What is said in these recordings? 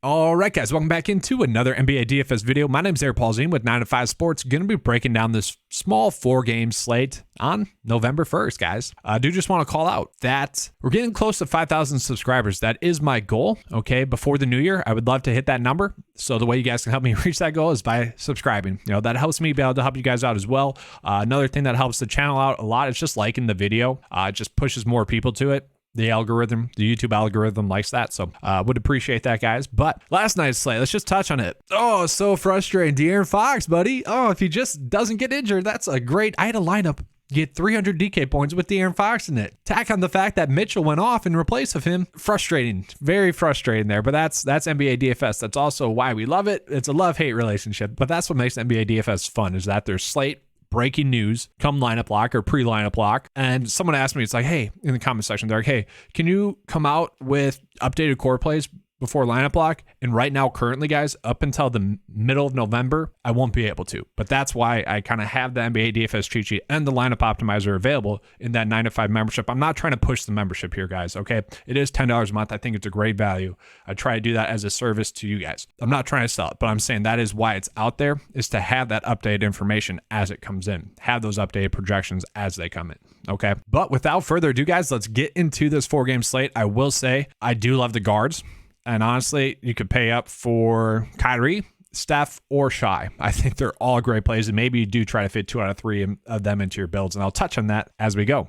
All right, guys, welcome back into another NBA DFS video. My name is Polzin with 9 to 5 Sports. Going to be breaking down this small 4-game slate on November 1st, guys. I do just want to call out that we're getting close to 5,000 subscribers. That is my goal, okay? Before the new year, I would love to hit that number. So the way you guys can help me reach that goal is by subscribing. You know, that helps me be able to help you guys out as well. Another thing that helps the channel out a lot is just liking the video. It just pushes more people to it. The algorithm, the YouTube algorithm likes that. So would appreciate that, guys. But last night's slate, let's just touch on it. Oh, so frustrating. De'Aaron Fox, buddy. Oh, if he just doesn't get injured, that's a great. I had a lineup get 300 DK points with De'Aaron Fox in it. Tack on the fact that Mitchell went off in replace of him. Frustrating. Very frustrating there. But that's NBA DFS. That's also why we love it. It's a love-hate relationship. But that's what makes NBA DFS fun, is that there's slate breaking news come lineup lock or pre-lineup lock. And someone asked me, it's like, hey, in the comment section, they're like, hey, can you come out with updated core plays before lineup lock? And right now, currently, guys, up until the middle of November, I won't be able to. But that's why I kind of have the NBA DFS cheat sheet and the lineup optimizer available in that 9 to 5 membership. I'm not trying to push the membership here, guys, okay? It is $10 a month. I think it's a great value. I try to do that as a service to you guys. I'm not trying to sell it, but I'm saying that is why it's out there, is to have that updated information as it comes in. Have those updated projections as they come in, okay? But without further ado, guys, let's get into this 4-game slate. I will say I do love the guards. And honestly, you could pay up for Kyrie, Steph, or Shai. I think they're all great plays, and maybe you do try to fit 2 out of 3 of them into your builds, and I'll touch on that as we go.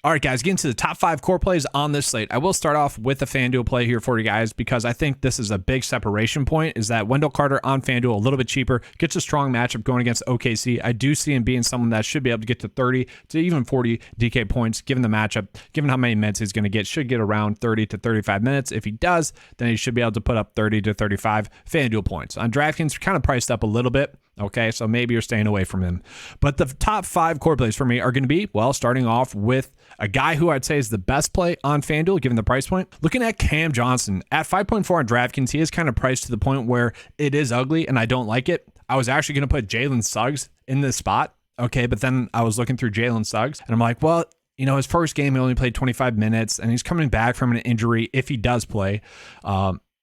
All right, guys, getting to the top 5 core plays on this slate. I will start off with a FanDuel play here for you guys, because I think this is a big separation point, is that Wendell Carter on FanDuel, a little bit cheaper, gets a strong matchup going against OKC. I do see him being someone that should be able to get to 30 to even 40 DK points, given the matchup, given how many minutes he's going to get. Should get around 30 to 35 minutes. If he does, then he should be able to put up 30 to 35 FanDuel points. On DraftKings, kind of priced up a little bit. Okay, so maybe you're staying away from him. But the top 5 core plays for me are going to be, well, starting off with a guy who I'd say is the best play on FanDuel, given the price point. Looking at Cam Johnson at 5.4 on DraftKings, he is kind of priced to the point where it is ugly, and I don't like it. I was actually going to put Jalen Suggs in this spot, okay, but then I was looking through Jalen Suggs, and I'm like, well, you know, his first game, he only played 25 minutes, and he's coming back from an injury if he does play.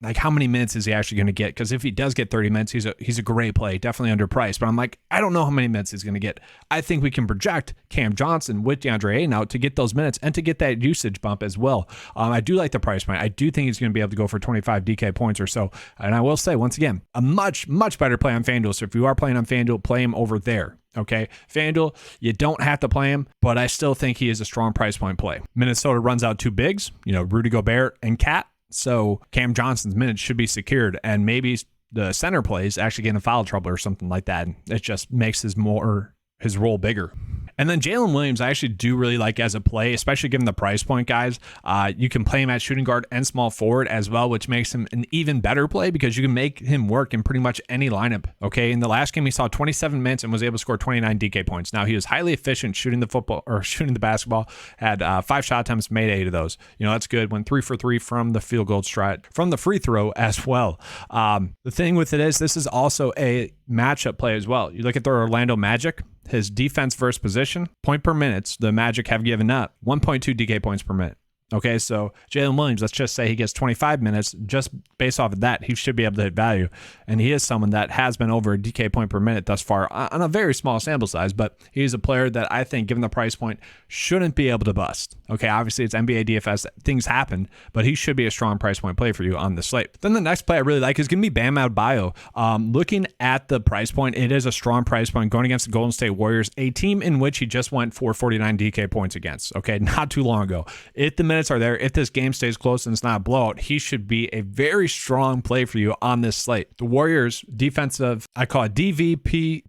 Like, how many minutes is he actually going to get? Because if he does get 30 minutes, he's a great play, definitely underpriced. But I'm like, I don't know how many minutes he's going to get. I think we can project Cam Johnson with DeAndre Ayton out to get those minutes and to get that usage bump as well. I do like the price point. I do think he's going to be able to go for 25 DK points or so. And I will say, once again, a much, much better play on FanDuel. So if you are playing on FanDuel, play him over there. Okay, FanDuel, you don't have to play him, but I still think he is a strong price point play. Minnesota runs out 2 bigs, you know, Rudy Gobert and Cat. So Cam Johnson's minutes should be secured, and maybe the center plays actually get in foul trouble or something like that. It just makes his role bigger. And then Jalen Williams, I actually do really like as a play, especially given the price point, guys. You can play him at shooting guard and small forward as well, which makes him an even better play because you can make him work in pretty much any lineup. Okay, in the last game, he saw 27 minutes and was able to score 29 DK points. Now, he was highly efficient shooting the basketball, had 5 shot attempts, made 8 of those. You know, that's good. Went 3 for 3 from the field goal stride, from the free throw as well. The thing with it is, this is also a matchup play as well. You look at the Orlando Magic. His defense versus position, point per minutes, the Magic have given up 1.2 DK points per minute. Okay, so Jalen Williams, let's just say he gets 25 minutes. Just based off of that, he should be able to hit value. And he is someone that has been over a DK point per minute thus far on a very small sample size, but he's a player that I think, given the price point, shouldn't be able to bust. Okay, obviously it's NBA DFS, things happen, but he should be a strong price point play for you on the slate. Then the next play I really like is going to be Bam Adebayo. Looking at the price point, it is a strong price point going against the Golden State Warriors, a team in which he just went for 49 DK points against, okay, not too long ago. If the minutes are there, if this game stays close and it's not a blowout, he should be a very strong play for you on this slate. The Warriors defensive, I call it DVPPPM,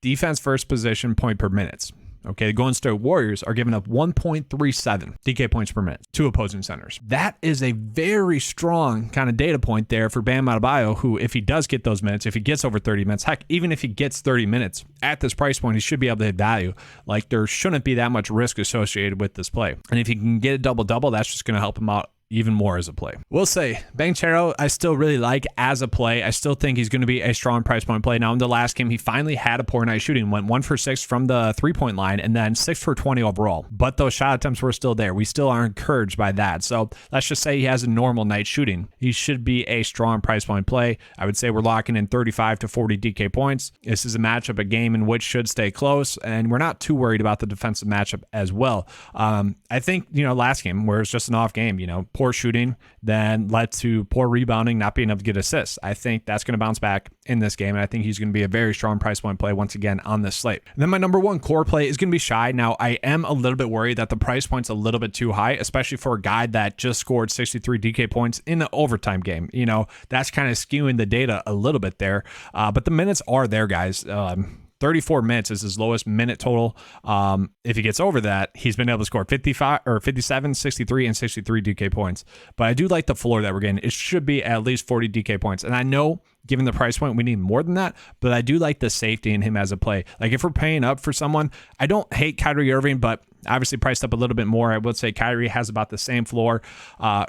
defense first position point per minutes. Okay, the Golden State Warriors are giving up 1.37 DK points per minute to opposing centers. That is a very strong kind of data point there for Bam Adebayo, who, if he does get those minutes, if he gets over 30 minutes, heck, even if he gets 30 minutes at this price point, he should be able to hit value. Like, there shouldn't be that much risk associated with this play. And if he can get a double-double, that's just going to help him out even more as a play. We'll say Banchero, I still really like as a play. I still think he's going to be a strong price point play. Now in the last game, he finally had a poor night shooting, went 1 for 6 from the 3-point line and then 6 for 20 overall. But those shot attempts were still there. We still are encouraged by that. So let's just say he has a normal night shooting. He should be a strong price point play. I would say we're locking in 35 to 40 DK points. This is a matchup, a game in which should stay close, and we're not too worried about the defensive matchup as well. I think, last game where it's just an off game, poor shooting, then led to poor rebounding, not being able to get assists. I think that's going to bounce back in this game, and I think he's going to be a very strong price point play once again on this slate. And then my number one core play is going to be Shy. Now, I am a little bit worried that the price point's a little bit too high, especially for a guy that just scored 63 DK points in an overtime game. That's kind of skewing the data a little bit there, but the minutes are there, guys. 34 minutes is his lowest minute total. If he gets over that, he's been able to score 55 or 57, 63, and 63 DK points. But I do like the floor that we're getting. It should be at least 40 DK points. And I know, given the price point, we need more than that, but I do like the safety in him as a play. Like if we're paying up for someone, I don't hate Kyrie Irving, but obviously priced up a little bit more. I would say Kyrie has about the same floor.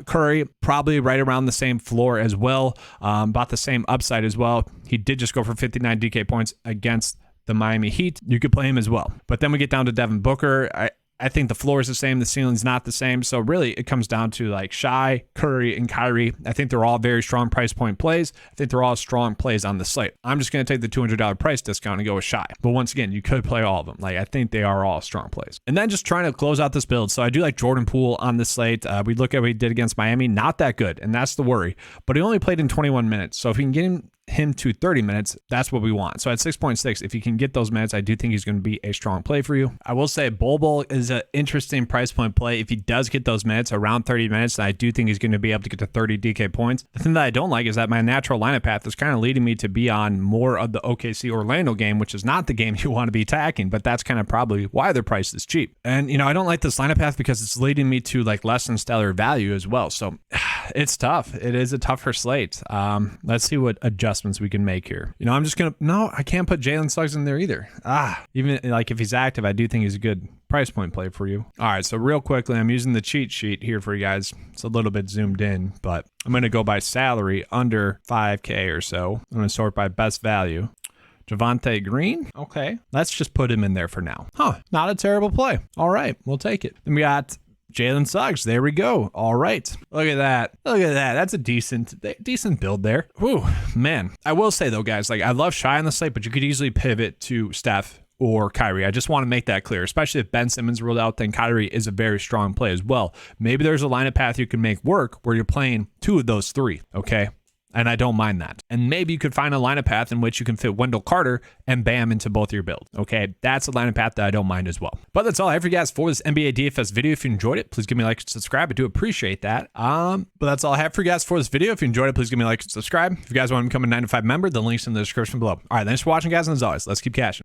Curry, probably right around the same floor as well, about the same upside as well. He did just go for 59 DK points against the Miami Heat. You could play him as well. But then we get down to Devin Booker. I think the floor is the same. The ceiling's not the same. So really it comes down to like Shy, Curry, and Kyrie. I think they're all very strong price point plays. I think they're all strong plays on the slate. I'm just going to take the $200 price discount and go with Shy. But once again, you could play all of them. Like I think they are all strong plays. And then just trying to close out this build. So I do like Jordan Poole on the slate. We look at what he did against Miami. Not that good. And that's the worry. But he only played in 21 minutes. So if he can get him to 30 minutes, that's what we want. So at 6.6, if you can get those minutes, I do think he's going to be a strong play for you. I will say Bol is an interesting price point play. If he does get those minutes around 30 minutes, I do think he's going to be able to get to 30 DK points. The thing that I don't like is that my natural lineup path is kind of leading me to be on more of the OKC Orlando game, which is not the game you want to be attacking, but that's kind of probably why their price is cheap. And I don't like this lineup path because it's leading me to like less than stellar value as well. So it's tough. It is a tougher slate. Let's see what adjustments we can make here. I'm just gonna I can't put Jalen Suggs in there either. Even like if he's active, I do think he's a good price point play for you. All right, so real quickly, I'm using the cheat sheet here for you guys. It's a little bit zoomed in, but I'm gonna go by salary under 5K or so. I'm gonna sort by best value. Javonte Green. Okay, let's just put him in there for now. Not a terrible play. All right, we'll take it. Then we got Jalen Suggs. There we go. All right. Look at that. That's a decent build there. Whew, man. I will say though, guys, like I love Shy on the slate, but you could easily pivot to Steph or Kyrie. I just want to make that clear, especially if Ben Simmons ruled out, then Kyrie is a very strong play as well. Maybe there's a lineup path you can make work where you're playing two of those three. Okay. And I don't mind that. And maybe you could find a lineup path in which you can fit Wendell Carter and Bam into both your builds. Okay, that's a lineup path that I don't mind as well. But that's all I have for you guys for this NBA DFS video. If you enjoyed it, please give me a like and subscribe. I do appreciate that. But that's all I have for you guys for this video. If you enjoyed it, please give me a like and subscribe. If you guys want to become a 9 to 5 member, the link's in the description below. All right, thanks for watching, guys. And as always, let's keep cashing.